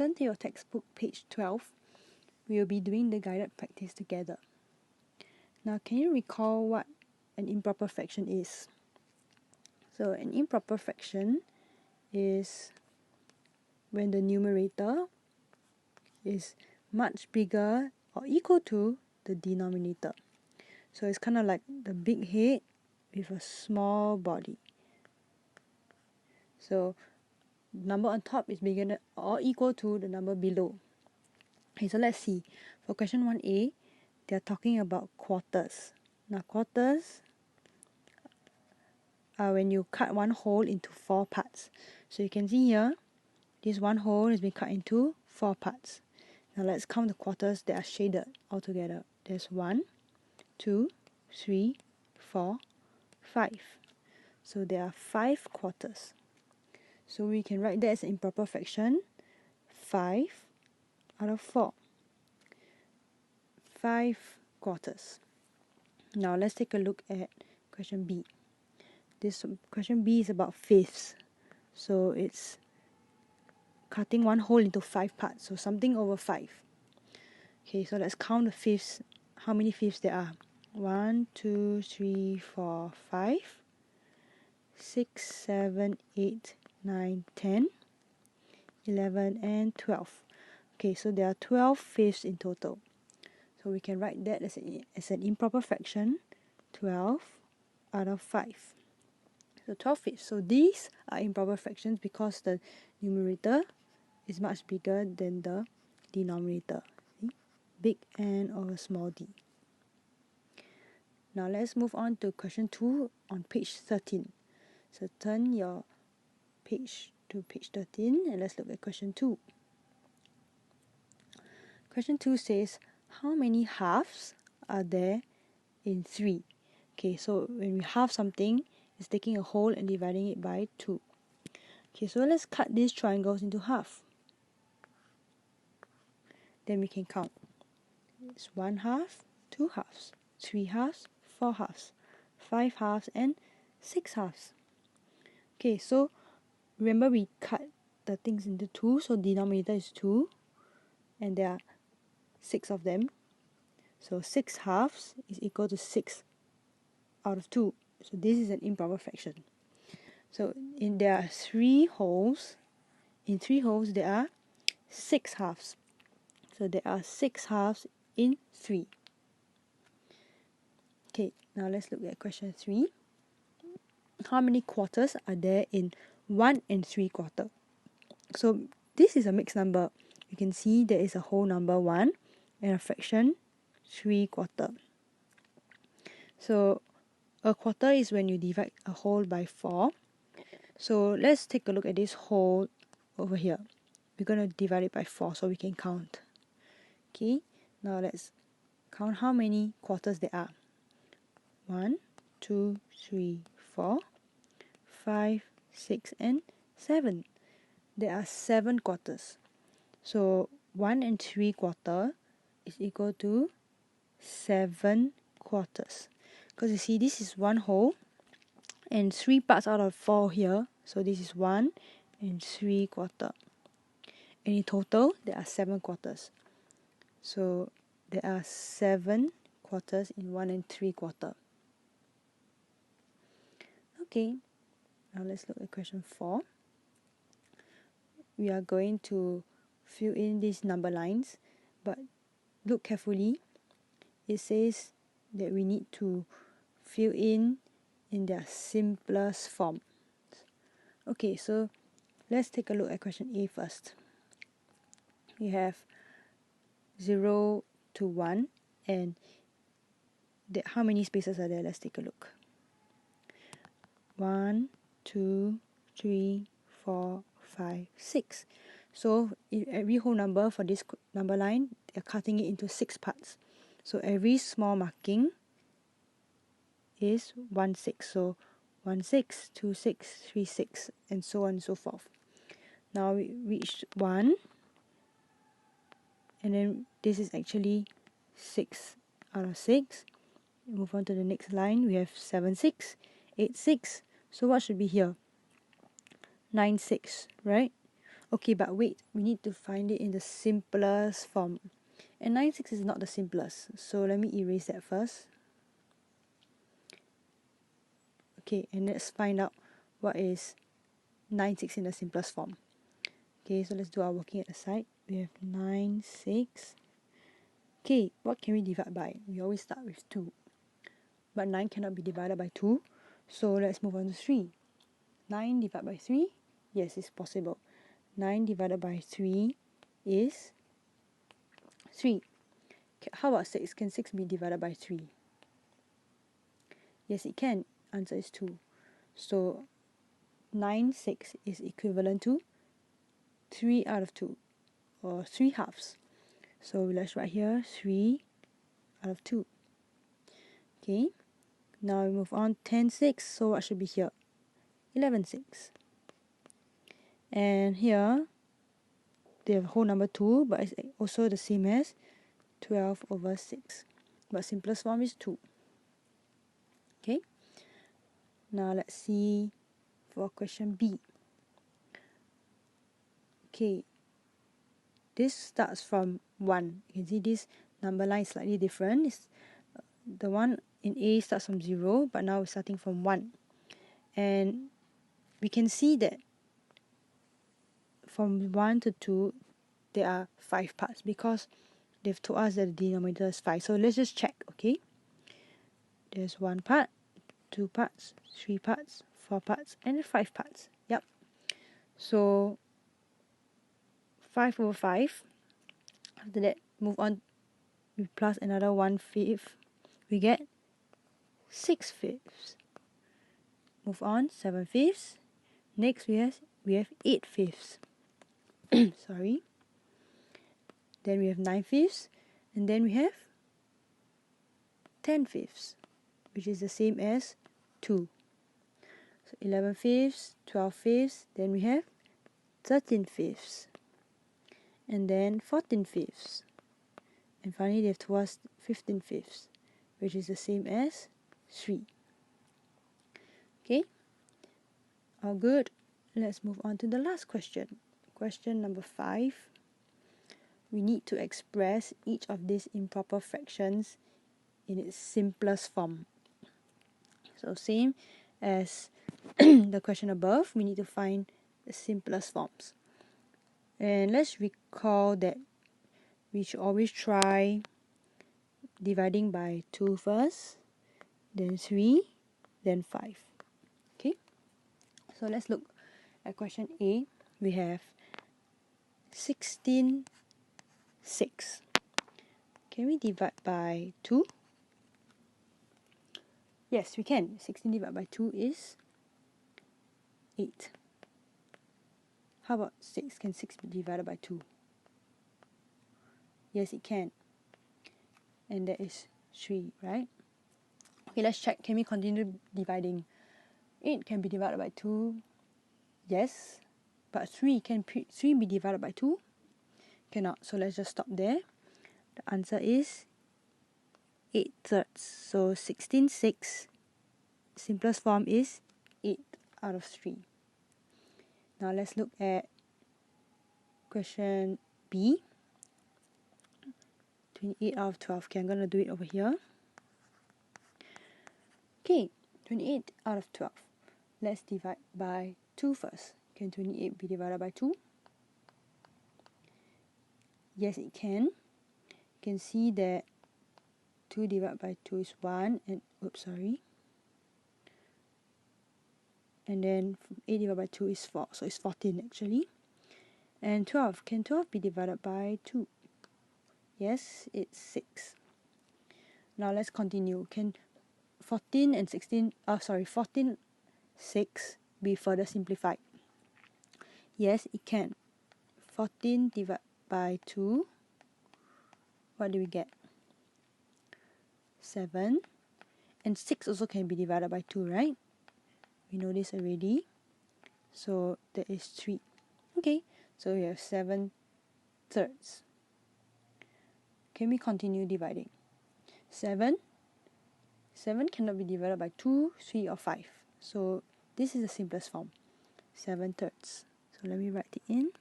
turn to your textbook, page 12. We will be doing the guided practice together. Now, can you recall what an improper fraction is? So, an improper fraction is when the numerator is much bigger or equal to the denominator. So, it's kind of like the big head with a small body. So, number on top is bigger than or equal to the number below. Okay, so let's see. For question 1a, they are talking about quarters. Now, quarters are when you cut one whole into 4 parts. So you can see here, this one whole has been cut into 4 parts. Now let's count the quarters that are shaded all together. There's 1, 2, 3, 4, 5. So there are 5 quarters. So we can write that as an improper fraction, 5 out of 4. 5 quarters. Now let's take a look at question B. This question B is about fifths. So it's cutting one whole into 5 parts. So something over 5. Okay, so let's count the fifths. How many fifths there are? 1, 2, 3, 4, 5, 6, 7, 8, 9, 10, 11, and 12. Okay, so there are 12 fifths in total. So we can write that as an improper fraction, 12 out of 5. So 12 fifths. So these are improper fractions because the numerator is much bigger than the denominator. See? Big N over small d. Now let's move on to question 2 on page 13. So turn your page to page 13 and let's look at question 2. Question 2 says, how many halves are there in 3? Okay, so when we halve something, it's taking a whole and dividing it by 2. Okay, so let's cut these triangles into half. Then we can count. It's 1 half, 2 halves, 3 halves, 4 halves, 5 halves, and 6 halves. Okay, so remember we cut the things into 2, so denominator is 2, and there are 6 of them. So 6 halves is equal to 6 out of 2. So this is an improper fraction. So there are 3 wholes. In 3 wholes there are 6 halves. So there are 6 halves in 3. Okay, now let's look at question 3. How many quarters are there in 1 3/4? So this is a mixed number. You can see there is a whole number 1 and a fraction 3/4. So a quarter is when you divide a whole by 4. So let's take a look at this whole over here. We're going to divide it by 4 so we can count. Okay, now let's count how many quarters there are. 1, 2, 3, 4, 5, 6, and 7. There are 7 quarters. So 1 3/4 is equal to 7 quarters. Because you see, this is one whole and 3 parts out of 4 here. So this is 1 3/4. And in total, there are 7 quarters. So there are 7 quarters in 1 3/4. Okay, now let's look at question 4. We are going to fill in these number lines, but look carefully. It says that we need to fill in their simplest form. Okay, so let's take a look at question A first. We have 0 to 1, and how many spaces are there? Let's take a look. 1, 2, 3, 4, 5, 6. So in every whole number for this number line, they're cutting it into 6 parts. So every small marking is 1 6. So 1 6, 2 6, 3 6, and so on and so forth. Now we reached 1, and then this is actually 6 out of 6. Move on to the next line. We have 7 6, 8 6. So what should be here? 9 6, right? Okay, but wait, we need to find it in the simplest form. And 9/6 is not the simplest, so let me erase that first. Okay, and let's find out what is 9/6 in the simplest form. Okay, so let's do our working at the side. We have 9/6. Okay, what can we divide by? We always start with 2. But 9 cannot be divided by 2, so let's move on to 3. 9 divided by 3? Yes, it's possible. 9 divided by 3 is 3. How about 6? Can 6 be divided by 3? Yes, it can. Answer is 2. So 9/6 is equivalent to 3 out of 2, or 3 halves. So let's write here 3 out of 2. Okay, now we move on. 10/6, so what should be here? 11/6. And here they have whole number 2, but it's also the same as 12/6. But simplest form is 2. Okay, now let's see for question B. Okay, this starts from 1. You can see this number line is slightly different. The one in A starts from 0, but now we're starting from 1. And we can see that from 1 to 2, there are 5 parts because they've told us that the denominator is 5. So let's just check, okay? There's 1 part, 2 parts, 3 parts, 4 parts, and 5 parts. Yep. So 5/5. After that, move on. We plus another 1/5. We get 6/5. Move on, 7/5. Next we have 8/5. Sorry. Then we have 9/5, and then we have 10/5, which is the same as 2. So 11/5, 12/5, then we have 13/5, and then 14/5, and finally they have told us 15/5, which is the same as 3. Okay, all good. Let's move on to the last question. Question number 5. We need to express each of these improper fractions in its simplest form. So same as the question above, we need to find the simplest forms. And let's recall that we should always try dividing by 2 first, then 3, then 5. Okay, so let's look at question A. We have 16/6. Can we divide by 2? Yes, we can. 16 divided by 2 is 8. How about 6? Can 6 be divided by 2? Yes, it can. And that is 3, right? Okay, let's check. Can we continue dividing? 8 can be divided by 2. Yes. But 3, can 3 be divided by 2? Cannot. So let's just stop there. The answer is 8/3. So 16/6, simplest form is 8 out of 3. Now let's look at question B. 28 out of 12. Okay, I'm going to do it over here. Okay, 28 out of 12. Let's divide by 2 first. Can 28 be divided by 2? Yes, it can. You can see that 2 divided by 2 is 1, and and then 8 divided by 2 is 4, so it's 14 actually. And 12, can 12 be divided by 2? Yes, it's 6. Now let's continue. Can 14/6 be further simplified? Yes, it can. 14 divided by 2, what do we get? 7. And 6 also can be divided by 2, right? We know this already. So that is 3. Okay, so we have 7/3. Can we continue dividing? 7 cannot be divided by 2, 3, or 5. So this is the simplest form, 7/3. So let me write it in.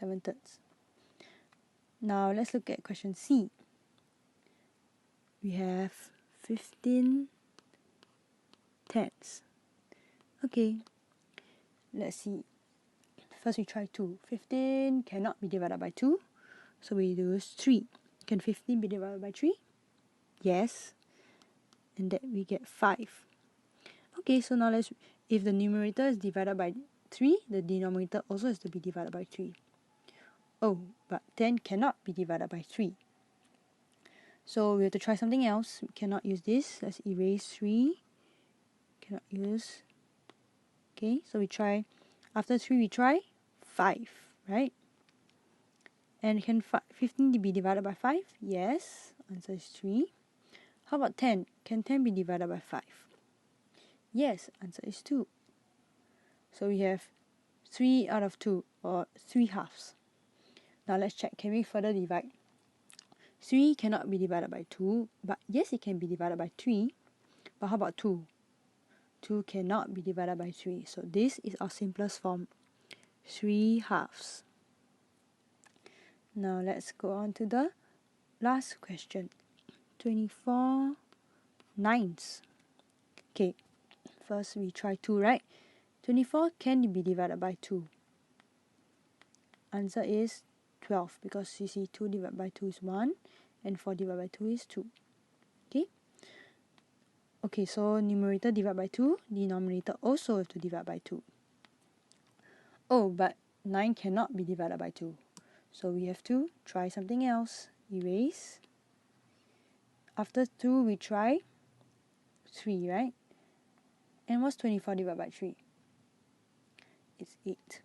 7/3. Now let's look at question C. We have 15/10. Okay, let's see. First we try 2. 15 cannot be divided by 2, so we use 3. Can 15 be divided by 3? Yes. And that we get 5. Okay, so now if the numerator is divided by 3, the denominator also has to be divided by 3. Oh, but 10 cannot be divided by 3. So we have to try something else. We cannot use this. Let's erase 3. Cannot use. Okay, so we try, after 3 we try 5, right? And can 15 be divided by 5? Yes, answer is 3. How about 10? Can 10 be divided by 5? Yes, answer is 2. So we have 3 out of 2, or 3 halves. Now let's check, can we further divide? 3 cannot be divided by 2, but yes, it can be divided by 3. But how about 2? 2 cannot be divided by 3. So this is our simplest form, 3 halves. Now let's go on to the last question. 24/9. Okay, first we try 2, right? 24 can be divided by 2. Answer is 12, because you see 2 divided by 2 is 1 and 4 divided by 2 is 2. Okay, so numerator divide by 2, denominator also have to divide by 2. Oh, but 9 cannot be divided by 2. So we have to try something else. Erase. After 2, we try 3, right? And what's 24 divided by 3? It's 8.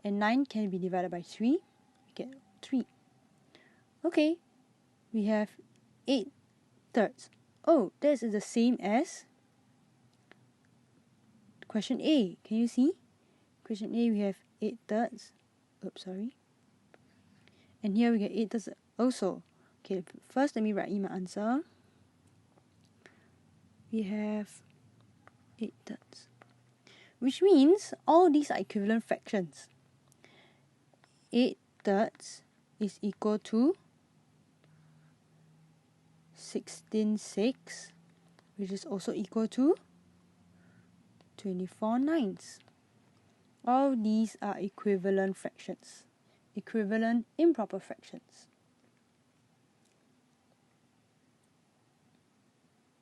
And 9 can be divided by 3. We get 3. Okay, we have 8/3. Oh, this is the same as question A. Can you see? Question A, we have 8/3. Oops, sorry. And here we get 8/3 also. Okay, first let me write in my answer. We have 8/3. Which means all these are equivalent fractions. 8/3 is equal to 16/6, which is also equal to 24/9. All these are equivalent fractions, equivalent improper fractions.